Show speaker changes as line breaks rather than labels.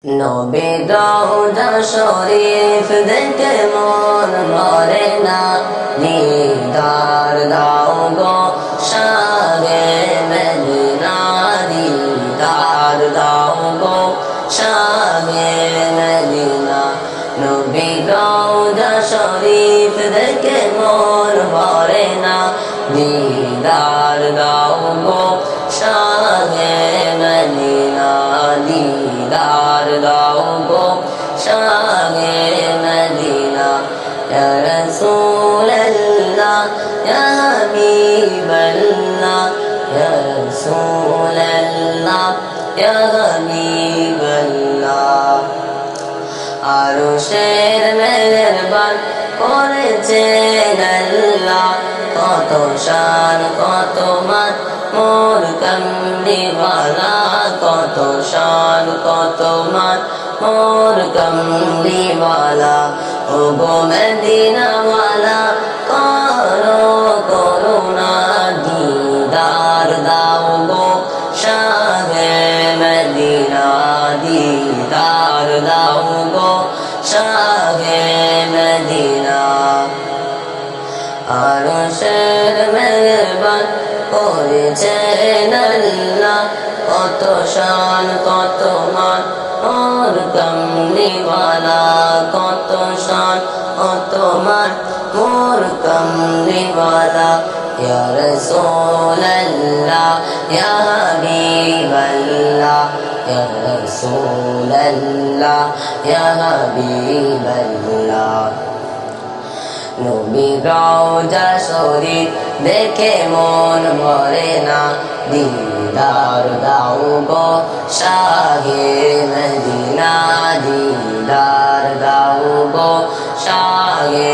নবীর রওজা শরীফ দেখে মন ভরে না, দিদার দাও গো শাহে মদিনা, দিদার দাও গো শাহে মদিনা। নবীর রওজা শরীফ দেখে মন ভরে না, দিদার দাও গো শাহে মদিনা, দিদার দাও গো শাহে মদিনা। ইয়া রাসূলাল্লাহ ইয়া হাবিবাল্লাহ, ইয়া রাসূলাল্লাহ ইয়া হাবিবাল্লাহ। আরশের মেহেরবান করেছেন আল্লাহ, কত শান কত মান মোর কামলিওয়ালা, কত শান কত মান মোর কামলিওয়ালা। ও গো মদিনাওয়ালা করো করুণা, দিদার দাও গো শাহে মদিনা, দিদার দাও গো শাহে মদিনা। আরশের মেহেরবান করেছেন আল্লাহ, কত শান কত মান মোর কামলিওয়ালা, কত শান কত মান মোর কামলিওয়ালা। ইয়া রাসূলাল্লাহ ইয়া হাবিবাল্লাহ, ইয়া রাসূলাল্লাহ ইয়া হাবিবাল্লাহ। নবীর রওজা শরীফ দেখে মন ভরে না, দিদার দাও গো শাহে মদিনা, দিদার দাও গো শাহে